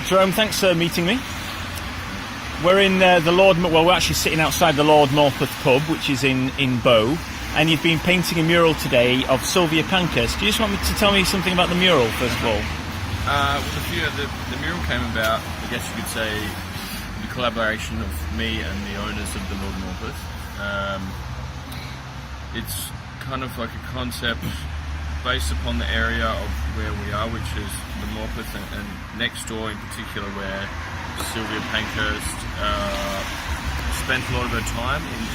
Jerome, thanks for meeting me. We're in we're actually sitting outside the Lord Morpeth pub, which is in Bow, and you've been painting a mural today of Sylvia Pankhurst. Do you just want me to tell me something about the mural, first of all? The mural came about, I guess you could say, the collaboration of me and the owners of the Lord Morpeth. It's kind of like a concept based upon the area of where we are, which is the Morpeth, and next door in particular where Sylvia Pankhurst spent a lot of her time is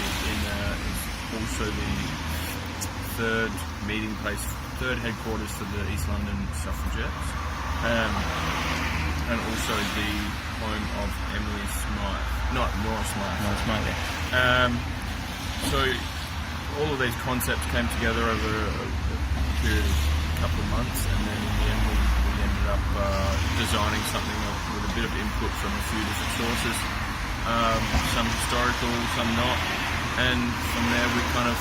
also the third meeting place, third headquarters for the East London suffragettes, and also the home of Emily Smythe, not Nora Smythe. Nora Smythe, yeah. So all of these concepts came together over a period of a couple of months, and then in the end we ended up designing something with a bit of input from a few different sources, some historical, some not, and from there we kind of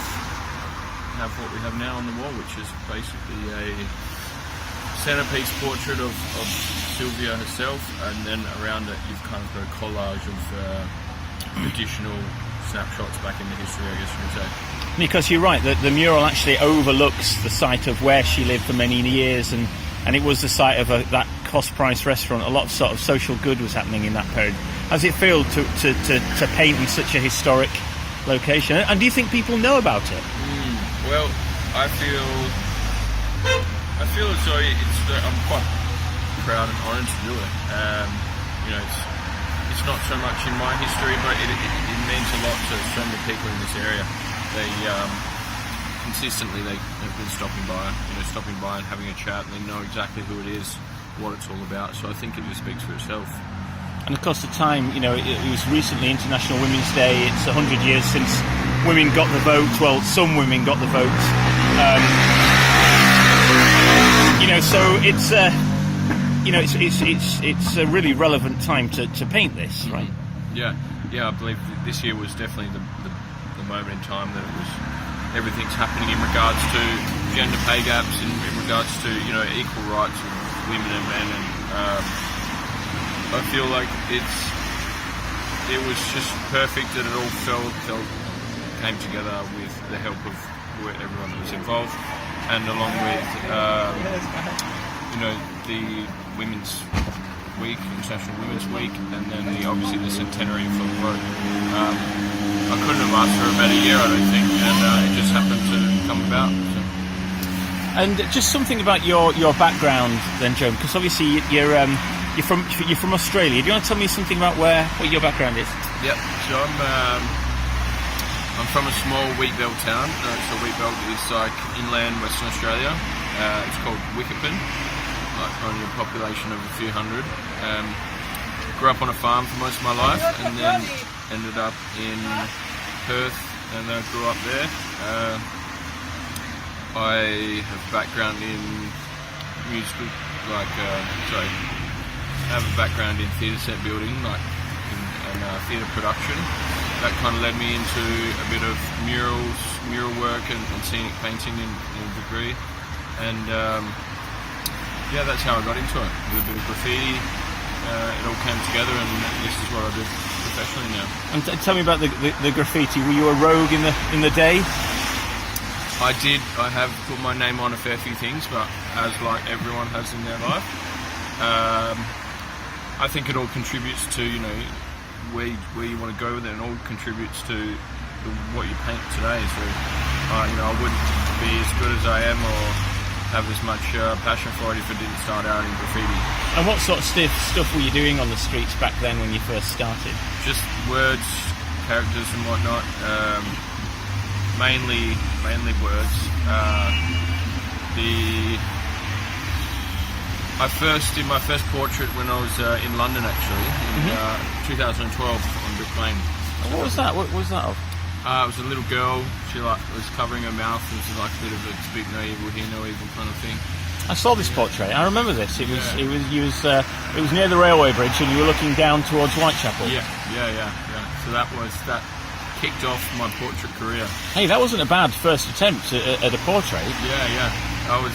have what we have now on the wall, which is basically a centerpiece portrait of Sylvia herself, and then around it you've kind of got a collage of additional snapshots back in the history, I guess you could say. Because you're right, the mural actually overlooks the site of where she lived for many years, and it was the site of that cost-price restaurant. A lot of sort of social good was happening in that period. How does it feel to paint in such a historic location? And do you think people know about it? Well, I feel as though I'm quite proud and honoured to do it. It's not so much in my history, but it means a lot to so many people in this area. They consistently have been stopping by and having a chat, and they know exactly who it is, what it's all about. So I think it just speaks for itself. And of course, the time, it was recently International Women's Day. It's 100 years since women got the vote. Well, some women got the vote. So it's a really relevant time to paint this, right? Yeah. I believe this year was definitely the moment in time that it was everything's happening in regards to gender pay gaps, in regards to equal rights of women and men, and I feel like it was just perfect that it all came together with the help of everyone that was involved, and along with the Women's Week, International Women's Week, and then obviously the centenary for the road. I couldn't have asked for a better year, I don't think, and it just happened to come about. So. And just something about your background, then, Joe, because obviously you're from Australia. Do you want to tell me something about what your background is? Yep. So I'm from a small wheat belt town. So wheat belt is like inland Western Australia. It's called Wickerton. Like only a population of a few hundred. Grew up on a farm for most of my life, and then ended up in Perth, and I grew up there. I have a background in musical, I have a background in theatre set building, and theatre production. That kind of led me into a bit of mural work and scenic painting in a degree, and that's how I got into it, with a bit of graffiti. It all came together, and this is what I do professionally now. And tell me about the graffiti. Were you a rogue in the day? I did. I have put my name on a fair few things, but as like everyone has in their life, I think it all contributes to where you want to go with it, and all contributes to what you paint today. So I wouldn't be as good as I am, or have as much passion for it if it didn't start out in graffiti. And what sort of stuff were you doing on the streets back then when you first started? Just words, characters and whatnot. Mainly words. I did my first portrait when I was in London, actually, in 2012 on Brick Lane. What was that? What was that of? It was a little girl. She was covering her mouth. It was like a bit of a speak no evil, hear no evil kind of thing. I saw this portrait. I remember this. It was near the railway bridge, and you were looking down towards Whitechapel. Yeah. So that kicked off my portrait career. Hey, that wasn't a bad first attempt at a portrait. Yeah. I was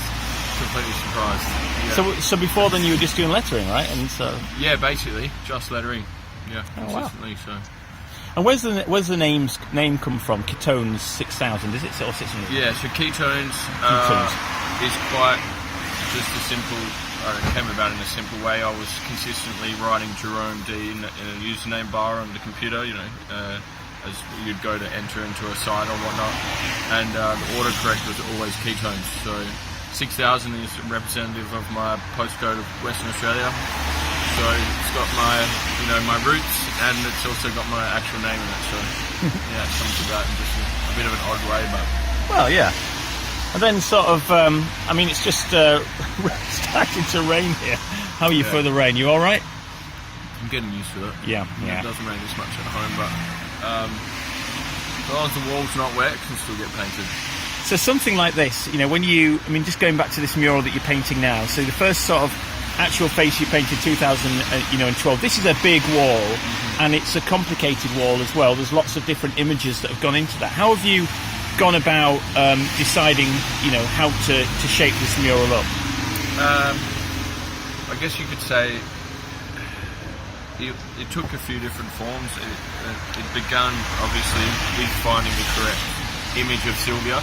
completely surprised. Yeah. So before then you were just doing lettering, right? And so Yeah, basically just lettering. Yeah, Oh, wow. consistently. So and where's the name come from? Ketones 6000, is it or 600? yeah, so ketones, is quite just a simple. It came about in a simple way. I was consistently writing Jerome D in a username bar on the computer, as you'd go to enter into a site or whatnot, and the autocorrect was always ketones. So 6000 is representative of my postcode of Western Australia. So it's got my roots, and it's also got my actual name in it. So yeah, it comes about in just a bit of an odd way, but Well, yeah. And then sort of, it's just starting to rain here. How are you for the rain? You all right? I'm getting used to it. Yeah. It doesn't rain this much at home, but as long as the wall's not wet, it can still get painted. So something like this, just going back to this mural that you're painting now. So the first sort of actual face you painted 2012. This is a big wall, and it's a complicated wall as well. There's lots of different images that have gone into that. How have you gone about deciding, how to shape this mural up? I guess you could say it took a few different forms. It began obviously with finding the correct image of Sylvia,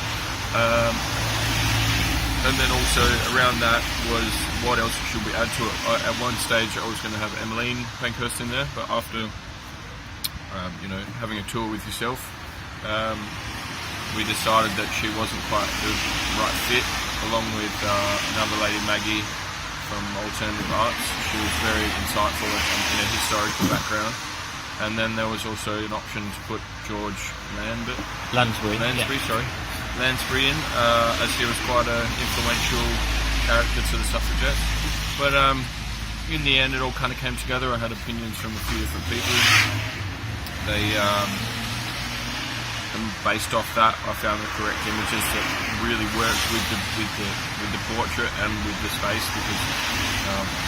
and then also around that was what else should we add to it. At one stage I was going to have Emmeline Pankhurst in there, but after having a tour with yourself, we decided that she wasn't quite the right fit, along with another lady, Maggie, from Alternative Arts. She was very insightful and in a historical background. And then there was also an option to put George Lansbury in, as he was quite an influential character to the suffragettes. But in the end, it all kind of came together. I had opinions from a few different people. And based off that, I found the correct images that really worked with the portrait and with the space, because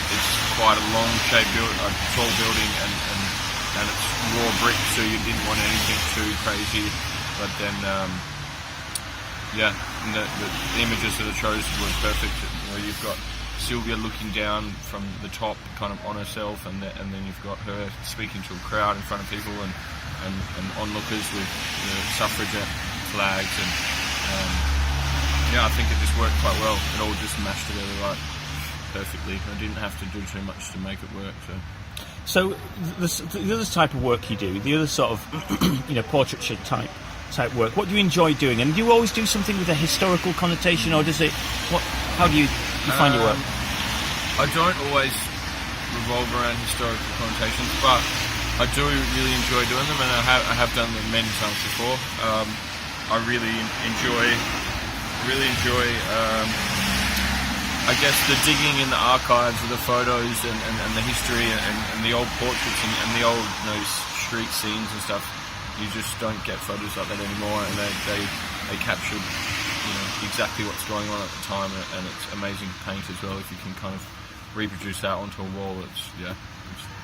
it's quite a long shape a tall building, and it's raw brick, so you didn't want anything too crazy. But then, the images that I chose were perfect. You've got Sylvia looking down from the top, kind of on herself, and then you've got her speaking to a crowd in front of people, and onlookers with suffragette flags, and I think it just worked quite well. It all just mashed together perfectly. I didn't have to do too much to make it work. So the other type of work you do, the other sort of portraiture type work, what do you enjoy doing? And do you always do something with a historical connotation, or does it? How do you find your work? I don't always revolve around historical connotations, but I do really enjoy doing them, and I have done them many times before. I really enjoy. I guess the digging in the archives of the photos and the history and the old portraits and the old street scenes and stuff. You just don't get photos like that anymore, and they captured exactly what's going on at the time, and it's amazing to paint as well. If you can kind of reproduce that onto a wall, it's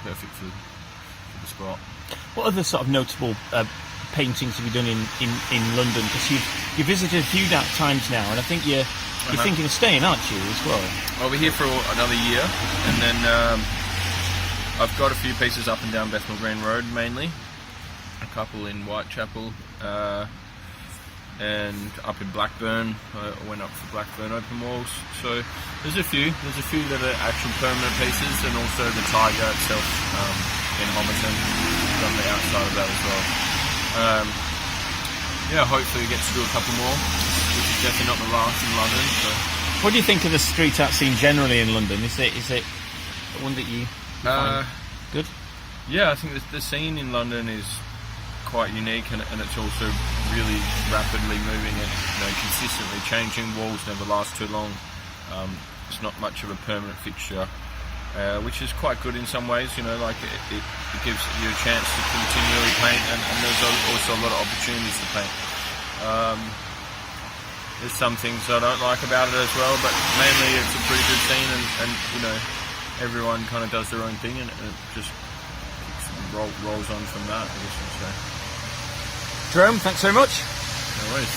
perfect for the spot. What other sort of notable paintings have you done in London? Because you've visited a few times now, and I think you're thinking of staying, aren't you, as well? I'll be here for another year, and then I've got a few pieces up and down Bethnal Green Road mainly, a couple in Whitechapel, and up in Blackburn. I went up for Blackburn open walls. So there's a few that are actual permanent pieces, and also the Tiger itself in Homerton, on the outside of that as well. Hopefully we get to do a couple more. This is definitely not the last in London. So. What do you think of the street art scene generally in London? Is it one that you find good? Yeah, I think the scene in London is quite unique, and it's also really rapidly moving and consistently changing. Walls never last too long. It's not much of a permanent fixture, which is quite good in some ways. It gives you a chance to continually paint, and there's also a lot of opportunities to paint. There's some things I don't like about it as well, but mainly it's a pretty good scene, and everyone kind of does their own thing, and it just rolls on from that, I guess you'd say. Jerome, thanks very much. No worries.